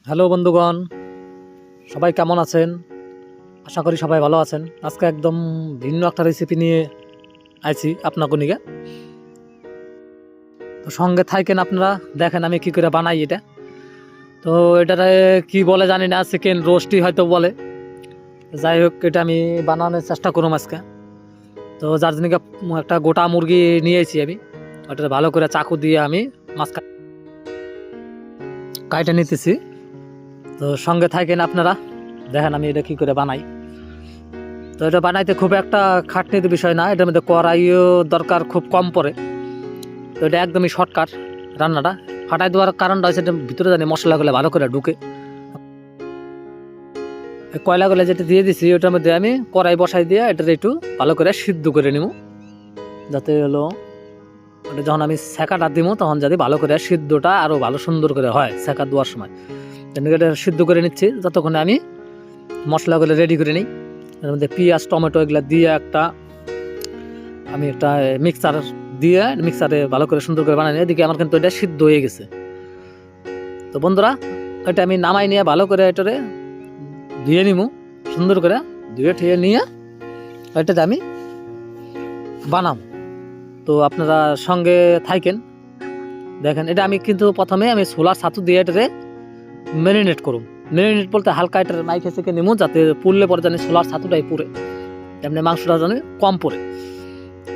Hello বন্ধুগণ, সবাই কেমন আছেন? আশা করি সবাই ভালো আছেন। আজকে একদম ভিন্ন একটা রেসিপি নিয়ে আইছি আপনাকে নিয়ে। তো সঙ্গে থাকেন, আপনারা দেখেন আমি কি করে বানাই এটা। তো এটারে কি বলে জানি না, চিকেন রোস্টই হয়তো বলে। যাই হোক, এটা আমি বানানোর চেষ্টা করুম আজকে। তো যার জন্য একটা গোটা মুরগি নিয়েছি আমি, ওটা ভালো করে চাকু দিয়ে আমি মাছ কাটে নিতেছি। তো সঙ্গে থাকেন আপনারা, দেখেন আমি এটা কী করে বানাই। তো এটা বানাইতে খুব একটা খাটনির বিষয় না, এটার মধ্যে কড়াইও দরকার খুব কম পড়ে। তো এটা একদমই শর্টকাট রান্নাটা। ফাটাই দেওয়ার কারণটা হচ্ছে এটা ভিতরে জানি মশলাগুলো ভালো করে ঢুকে। কয়লাগুলো যেটা দিয়ে দিছি ওটার মধ্যে আমি কড়াই বসাই দিয়ে এটা একটু ভালো করে সিদ্ধ করে নিব, যাতে হলো ওটা যখন আমি সেকাটা দিব তখন যাতে ভালো করে সিদ্ধটা আরও ভালো সুন্দর করে হয়। সেকা দেওয়ার সময় এটা সিদ্ধ করে নিচ্ছি যতক্ষণে আমি মশলাগুলো রেডি করে নিই। এর মধ্যে পেঁয়াজ টমেটো এগুলো দিয়ে আমি একটা মিক্সারে ভালো করে সুন্দর করে বানাই। এদিকে আমার কিন্তু এটা সিদ্ধ হয়ে গেছে। তো বন্ধুরা, এটা আমি নামাই নিয়ে ভালো করে এটারে ধুয়ে নিব, সুন্দর করে ধুয়ে ঠুয়ে নিয়ে এটাতে আমি বানাবো। তো আপনারা সঙ্গে থাকেন, দেখেন। এটা আমি কিন্তু প্রথমে আমি ছোলার ছাতু দিয়ে এটারে ম্যারিনেট করুম। ম্যারিনেট বলতে হালকা এটার মাইকে থেকে নিমু, যাতে পুড়লে পরে জানি ছোলার ছাতুটাই পুড়ে, এমনি মাংসটা জানি কম পড়ে।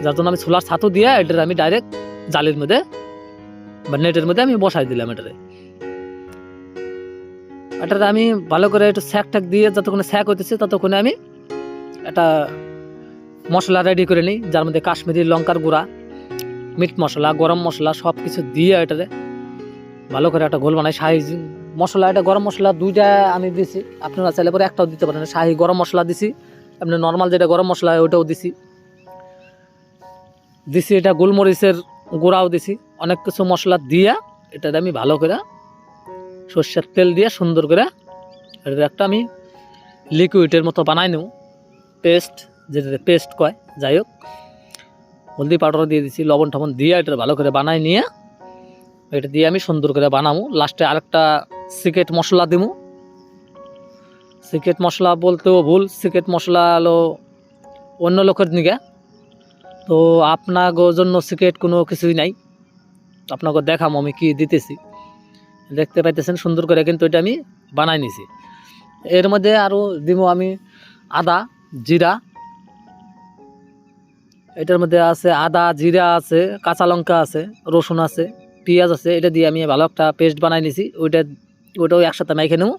যার জন্য আমি ছোলার ছাতু দিয়ে এটার আমি ডাইরেক্ট জালের মধ্যে বা নেটের মধ্যে আমি বসাই দিলাম। এটাতে আমি ভালো করে একটু স্যাক ট্যাক দিয়ে যতক্ষণে স্যাক হইতেছে ততক্ষণে আমি একটা মশলা রেডি করে নিই, যার মধ্যে কাশ্মীরি লঙ্কার গুঁড়া, মিট মশলা, গরম মশলা সব কিছু দিয়ে এটাতে ভালো করে একটা গোল বানাই। শাহি মশলা, এটা গরম মশলা দুইটা আমি দিছি, আপনারা চাইলে পরে একটাও দিতে পারেন। শাহি গরম মশলা দিছি, এমনি নর্মাল যেটা গরম মশলা ওটাও দিছি। এটা গোলমরিচের গুঁড়াও দিছি, অনেক কিছু মশলা দিয়ে এটাতে আমি ভালো করে সর্ষের তেল দিয়ে সুন্দর করে এটা একটা আমি লিকুইডের মতো বানাই নেব, পেস্ট, যেটা পেস্ট কয়। যাই হোক, হলদি পাউডার দিয়ে দিছি, লবণ টবণ দিয়ে এটা ভালো করে বানাই নিয়ে এটা দিয়ে আমি সুন্দর করে বানাবো। লাস্টে আরেকটা সিক্রেট মশলা দিব। সিক্রেট মশলা বলতেও ভুল, সিক্রেট মশলা হলো অন্য লোকের দিকে। তো আপনার জন্য সিক্রেট কোনো কিছুই নাই, আপনাকে দেখাবো আমি কি দিতেছি। দেখতে পাইতেছেন সুন্দর করে কিন্তু এটা আমি বানাই নিছি। এর মধ্যে আরও দিব আমি আদা জিরা, এটার মধ্যে আছে আদা জিরা আছে, কাঁচা লঙ্কা আছে, রসুন আছে, পেঁয়াজ আছে। এটা দিয়ে আমি ভালো একটা পেস্ট বানাই নিছি। ওইটাও একসাথে মেখে নেব।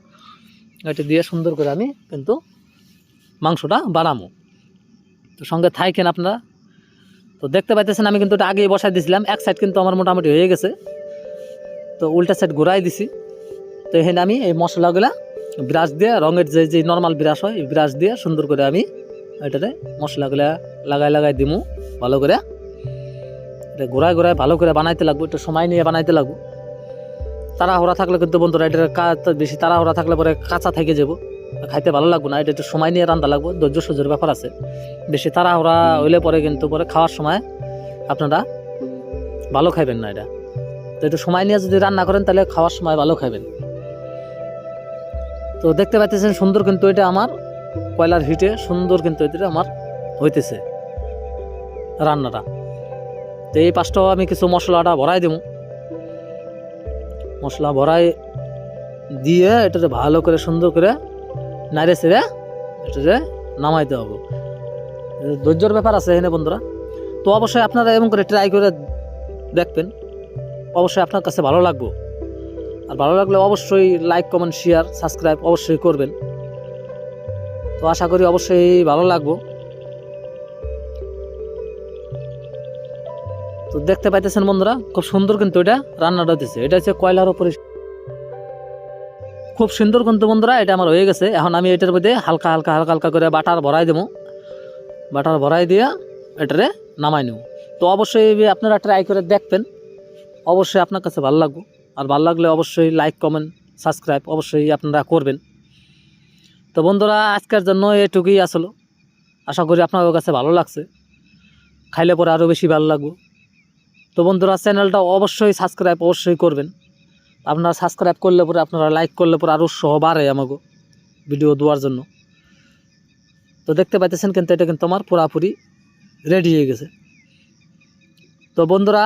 এটা দিয়ে সুন্দর করে আমি কিন্তু মাংসটা বানাবো। তো সঙ্গে থাকেন আপনারা। তো দেখতে পাইতেছেন আমি কিন্তু এটা আগেই বসাই দিয়েছিলাম। এক সাইড কিন্তু আমার মোটামুটি হয়ে গেছে, তো উল্টা সাইড ঘুরাই দিছি। তো এখানে আমি এই মশলাগুলা ব্রাশ দিয়ে, রঙের যে নর্মাল ব্রাশ হয় এই ব্রাশ দিয়ে সুন্দর করে আমি এটাতে মশলাগুলা লাগাই দিমু ভালো করে। এটা ঘোরায় ভালো করে বানাইতে লাগবো, একটু সময় নিয়ে বানাইতে লাগবো। তাড়াহুড়া থাকলে কিন্তু বন্ধুরা এটার কাজ বেশি, তাড়াহুড়া থাকলে পরে কাঁচা থেকে যাবো, খাইতে ভালো লাগবো না। এটা একটু সময় নিয়ে রান্না লাগবো, ধৈর্য সহ্যের ব্যাপার আছে। বেশি তাড়াহুড়া হইলে পরে কিন্তু পরে খাওয়ার সময় আপনারা ভালো খাইবেন না। এটা তো একটু সময় নিয়ে যদি রান্না করেন তাহলে খাওয়ার সময় ভালো খাইবেন। তো দেখতে পাইতেছেন সুন্দর কিন্তু এটা আমার কয়লার হিটে সুন্দর কিন্তু এটা আমার হইতেছে রান্নাটা। তো এই পাশটাও আমি কিছু মশলাটা ভরাই দেবো। মশলা ভরাই দিয়ে এটাতে ভালো করে সুন্দর করে নাড়ে ছেড়ে এটাতে নামাইতে হবে। ধৈর্যের ব্যাপার আছে এখানে বন্ধুরা। তো অবশ্যই আপনারা এমন করে ট্রাই করে দেখবেন, অবশ্যই আপনার কাছে ভালো লাগবে। আর ভালো লাগলে অবশ্যই লাইক কমেন্ট শেয়ার সাবস্ক্রাইব অবশ্যই করবেন। তো আশা করি অবশ্যই ভালো লাগবে। তো দেখতে পাইতেছেন বন্ধুরা খুব সুন্দর কিন্তু এটা রান্নাটা হতেছে। এটা হচ্ছে কয়লার উপরে, খুব সুন্দর কিন্তু বন্ধুরা এটা আমার হয়ে গেছে। এখন আমি এটার মধ্যে হালকা করে বাটার ভরাই দেবো। বাটার ভরাই দিয়ে এটারে নামাই নেব। তো অবশ্যই আপনারা ট্রাই করে দেখবেন, অবশ্যই আপনার কাছে ভালো লাগবে। আর ভালো লাগলে অবশ্যই লাইক কমেন্ট সাবস্ক্রাইব অবশ্যই আপনারা করবেন। তো বন্ধুরা আজকের জন্য এটুকুই আসলো। আশা করি আপনাদের কাছে ভালো লাগছে, খাইলে পরে আরও বেশি ভালো লাগবে। তো বন্ধুরা চ্যানেলটা অবশ্যই সাবস্ক্রাইব অবশ্যই করবেন। আপনারা সাবস্ক্রাইব করলে পরে, আপনারা লাইক করলে পরে আরও উৎসাহ বাড়ে আমাকে ভিডিও দেওয়ার জন্য। তো দেখতে পাইতেছেন কিন্তু এটা কিন্তু আমার পুরাপুরি রেডি হয়ে গেছে। তো বন্ধুরা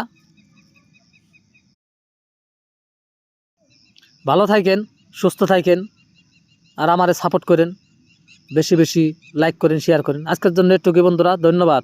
ভালো থাকেন, সুস্থ থাকেন, আর আমারে সাপোর্ট করেন, বেশি বেশি লাইক করেন, শেয়ার করেন। আজকের জন্য এটুকুই বন্ধুরা, ধন্যবাদ।